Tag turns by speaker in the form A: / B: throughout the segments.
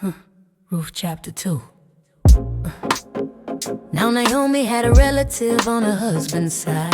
A: Ruth chapter 2. Now Naomi had a relative on her husband's side,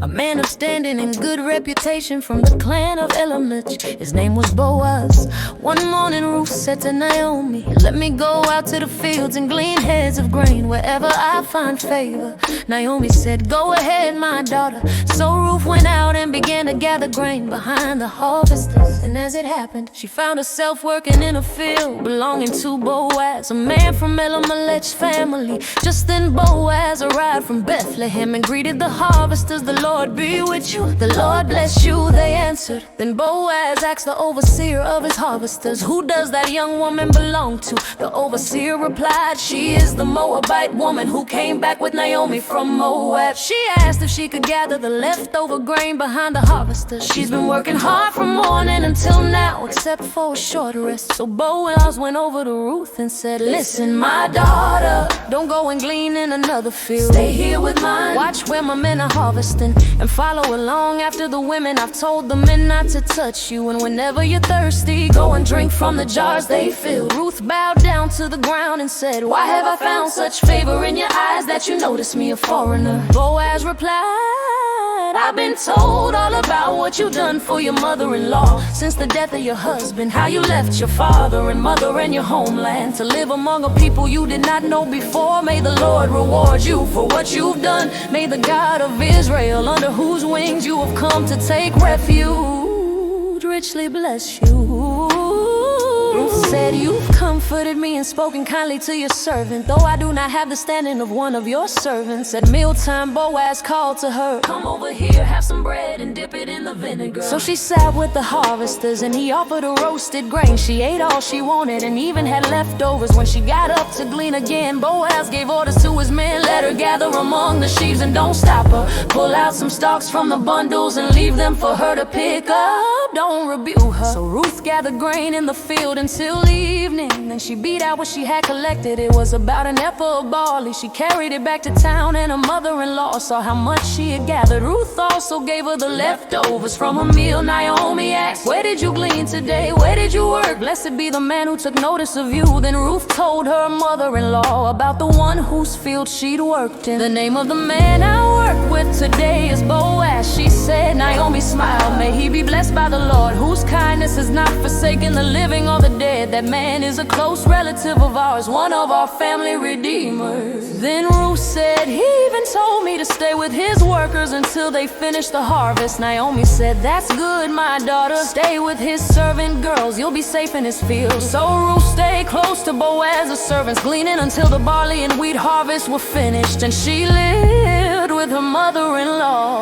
A: a man of standing and good reputation from the clan of Elimelech. His name was Boaz. One morning Ruth said to Naomi, "Let me go out to the fields and glean heads of grain wherever I find favor." Naomi said, "Go ahead, my daughter." So Ruth went out and began to gather grain behind the harvesters. And as it happened, she found herself working in a field belonging to Boaz, a man from Elimelech's family. Just then Boaz arrived from Bethlehem and greeted the harvesters. "The Lord be with you." "The Lord bless you," they answered. Then Boaz asked the overseer of his harvesters, "Who does that young woman belong to?" The overseer replied, "She is the Moabite woman who came back with Naomi from Moab." She asked if she could gather the leftover grain behind the harvesters. "She's been working hard from morning until now, except for a short rest." So Boaz went over to Ruth and said, "Listen, my daughter, don't go and glean in another field. Stay here with mine. Watch where my men are harvesting and follow along after the women. I've told the men not to touch you, and whenever you're thirsty, go and drink from the jars they fill." Ruth bowed down to the ground and said, "Why have I found such favor in your eyes that you notice me, a foreigner?" Boaz replied, "I've been told all about what you've done for your mother-in-law since the death of your husband, how you left your father and mother and your homeland to live among a people you did not know before. May the Lord reward you for what you've done. May the God of Israel, under whose wings you have come to take refuge, richly bless you." Ruth said, "You've comforted me and spoken kindly to your servant, though I do not have the standing of one of your servants." At mealtime, Boaz called to her, "Come over here, have some bread and dip it in the vinegar." So she sat with the harvesters and he offered her roasted grain. She ate all she wanted and even had leftovers. When she got up to glean again, Boaz gave orders to his men, "Let her gather among the sheaves and don't stop her. Pull out some stalks from the bundles and leave them for her to pick up. Don't rebuke her." So Ruth gathered grain in the field until evening. Then she beat out what she had collected. It was about an ephah of barley. She carried it back to town and her mother-in-law saw how much she had gathered. Ruth also gave her the leftovers from her meal. Naomi asked, "Where did you glean today? Where did you work? Blessed be the man who took notice of you." Then Ruth told her mother-in-law about the one whose field she'd worked in. "The name of the man I work with today is Boaz," she said. Naomi smiled. "May he be blessed by the Lord, whose kindness has not forsaken the living or the dead. That man is a close relative of ours, one of our family redeemers." Then Ruth said, "He even told me to stay with his workers until they finish the harvest." Naomi said, "That's good, my daughter. Stay with his servant girls. You'll be safe in his field." So Ruth stayed close to Boaz's servants, gleaning until the barley and wheat harvest were finished. And she lived with her mother-in-law